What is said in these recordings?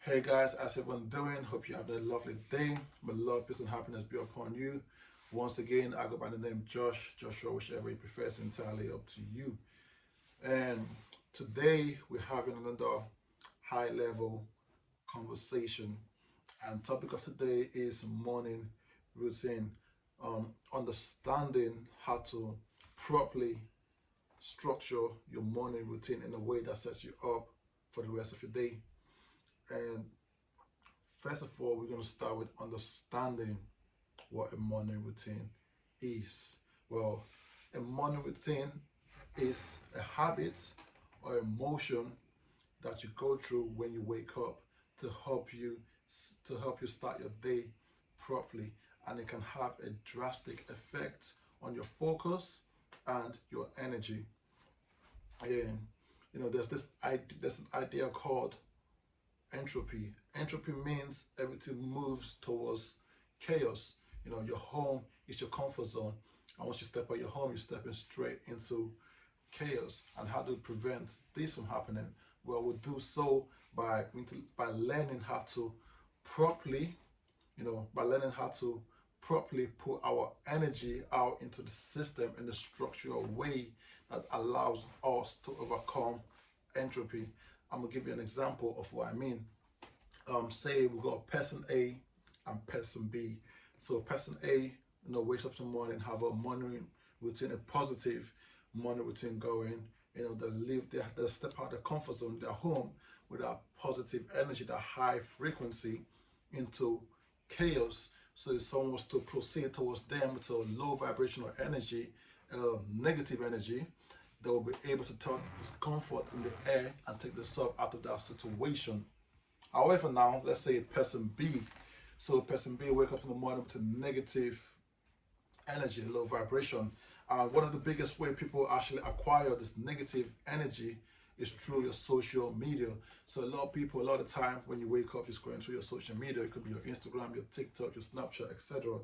Hey guys, how's everyone doing? Hope you're having a lovely day. May love, peace, and happiness be upon you. Once again, I go by the name Joshua, whichever you prefer, it's entirely up to you. And today we're having another high level conversation. And topic of today is morning routine. Understanding how to properly structure your morning routine in a way that sets you up for the rest of your day. And first of all, we're going to start with understanding what a morning routine is. Well, a morning routine is a habit or emotion that you go through when you wake up to help you start your day properly, and it can have a drastic effect on your focus and your energy. And there's an idea called entropy. Entropy means everything moves towards chaos. Your home is your comfort zone. And once you step out your home, you're stepping straight into chaos. And how do we prevent this from happening? Well, we do so by learning how to properly, by learning how to properly put our energy out into the system in a structural way that allows us to overcome entropy. I'm gonna give you an example of what I mean. Say we got person A and person B. So person A, wakes up in the morning, have a morning routine, a positive morning routine going. They step out of their comfort zone, their home, with that positive energy, that high frequency, into chaos. So if someone was to proceed towards them with a low vibrational energy, negative energy, they will be able to turn discomfort in the air and take themselves out of that situation. However, now let's say person B. So person B wake up in the morning with a negative energy, low vibration. One of the biggest way people actually acquire this negative energy is through your social media. So a lot of people, a lot of time when you wake up, just going through your social media. It could be your Instagram, your TikTok, your Snapchat, etc.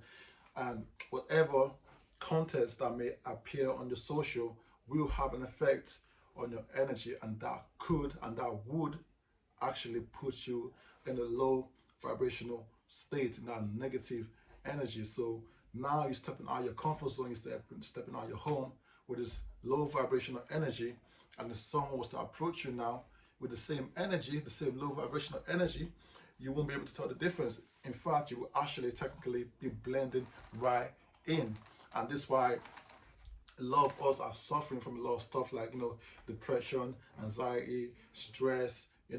And whatever contents that may appear on your social will have an effect on your energy, and that would actually put you in a low vibrational state, in that negative energy. So now you're stepping out of your comfort zone, you're stepping out of your home with this low vibrational energy, and if someone was to approach you now with the same energy, the same low vibrational energy, you won't be able to tell the difference. In fact, you will actually technically be blending right in. And this is why a lot of us are suffering from a lot of stuff like depression, anxiety, stress, a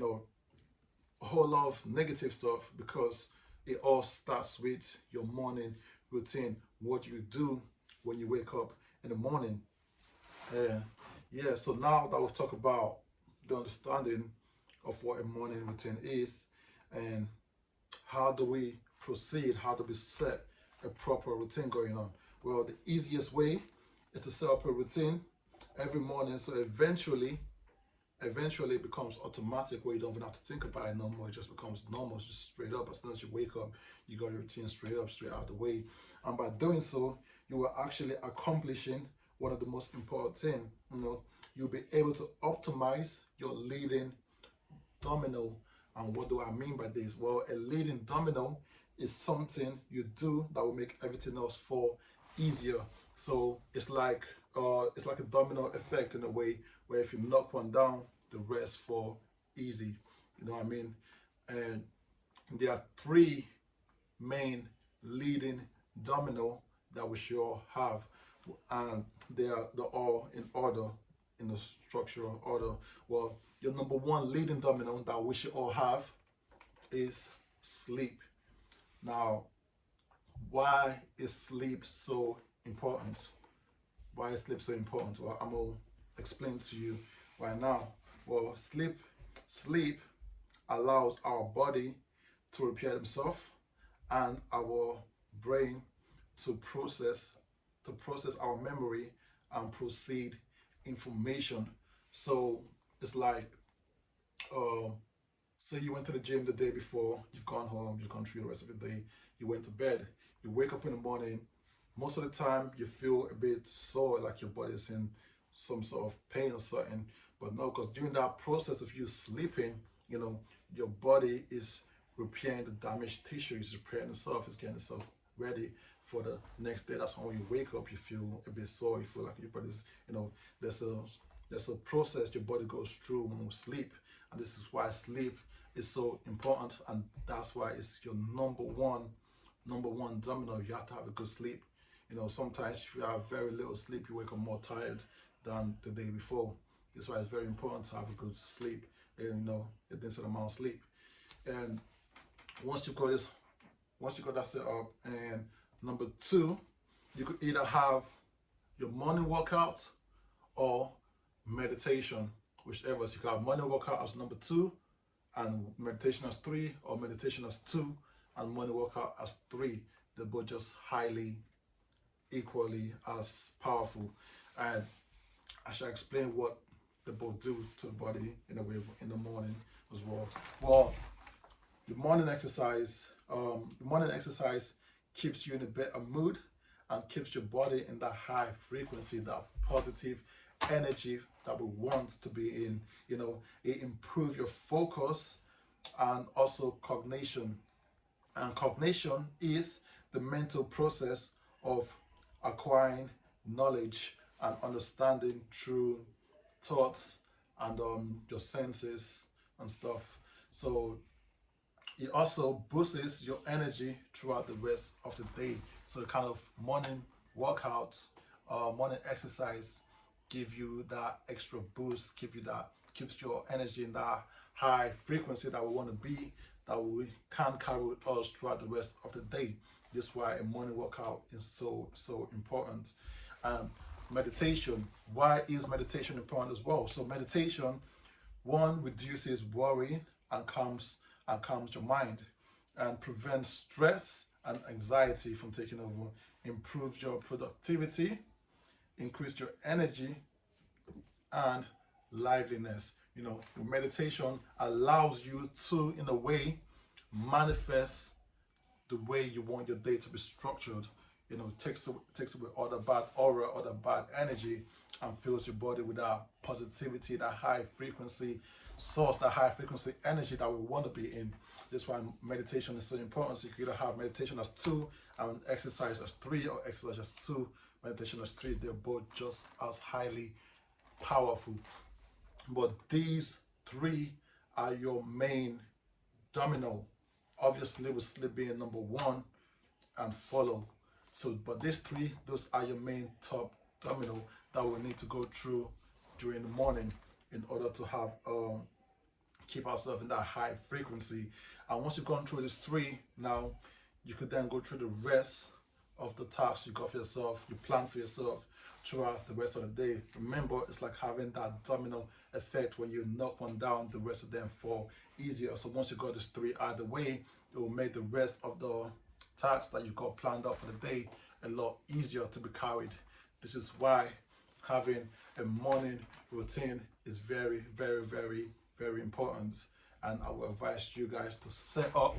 whole lot of negative stuff, because it all starts with your morning routine, what you do when you wake up in the morning. So now that we've talked about the understanding of what a morning routine is, and how do we proceed, how do we set a proper routine going on? Well, the easiest way is to set up a routine every morning, so eventually it becomes automatic, where you don't even have to think about it no more. It just becomes normal, just straight up. As soon as you wake up, you got your routine straight up, straight out of the way. And by doing so, you are actually accomplishing one of the most important things. You'll be able to optimize your leading domino. And what do I mean by this? Well, a leading domino is something you do that will make everything else fall easier. So it's like a domino effect in a way, where if you knock one down, the rest fall easy. You know what I mean? And there are three main leading domino that we should all have, and they're all in order, in the structural order. Well, your number one leading domino that we should all have is sleep. Now, why is sleep so important? Why is sleep so important? Well, I'm gonna explain to you right now. Well, sleep allows our body to repair themselves, and our brain to process our memory and proceed information. So it's like, say you went to the gym the day before, you've gone home, you've gone through the rest of the day, you went to bed, you wake up in the morning. Most of the time you feel a bit sore, like your body is in some sort of pain or something. But no, because during that process of you sleeping, your body is repairing the damaged tissue, it's repairing itself, it's getting itself ready for the next day. That's when you wake up, you feel a bit sore, you feel like your body's, there's a process your body goes through when we sleep, and this is why sleep is so important, and that's why it's your number one domino. You have to have a good sleep. Sometimes if you have very little sleep, you wake up more tired than the day before. That's why it's very important to have a good sleep, and a decent amount of sleep. And once you got that set up, and number two, you could either have your morning workout or meditation, whichever. So you can have morning workout as number two, and meditation as three, or meditation as two, and morning workout as three. They're both just highly, equally as powerful. And I shall explain what they both do to the body in a way in the morning as well. Well, the morning exercise keeps you in a better mood and keeps your body in that high frequency, that positive energy that we want to be in. It improves your focus and also cognition. And cognition is the mental process of acquiring knowledge and understanding through thoughts and your senses and stuff. So it also boosts your energy throughout the rest of the day. So the kind of morning workout, morning exercise give you that extra boost, keeps your energy in that high frequency that we want to be, that we can carry with us throughout the rest of the day. This is why a morning workout is so important. Meditation. Why is meditation important as well? So meditation, one, reduces worry and calms your mind, and prevents stress and anxiety from taking over, improves your productivity, increase your energy and liveliness. Your meditation allows you to, in a way, manifest the way you want your day to be structured. Takes away all the bad aura, all the bad energy, and fills your body with that positivity, that high frequency source, that high frequency energy that we want to be in. This is why meditation is so important. So you can either have meditation as two and exercise as three, or exercise as two, meditation as three. They're both just as highly powerful. But these three are your main domino. Obviously, with sleep being number one and follow. So, but these three, those are your main top domino that we need to go through during the morning in order to have keep ourselves in that high frequency. And once you've gone through these three, now you could then go through the rest of the tasks you got for yourself, you plan for yourself throughout the rest of the day. Remember, it's like having that domino effect. When you knock one down, the rest of them fall easier. So once you got these three out of the way, it will make the rest of the tasks that you got planned out for the day a lot easier to be carried. This is why having a morning routine is very, very, very, very important. And I will advise you guys to set up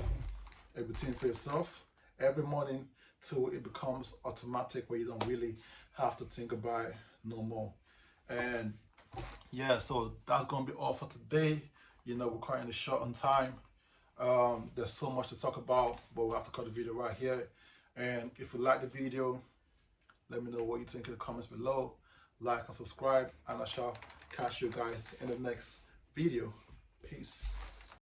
a routine for yourself every morning till it becomes automatic, where you don't really have to think about it no more. And yeah, so that's gonna be all for today. We're cutting it short on time. There's so much to talk about, but we'll have to cut the video right here. And if you like the video, let me know what you think in the comments below. Like and subscribe, and I shall catch you guys in the next video. Peace.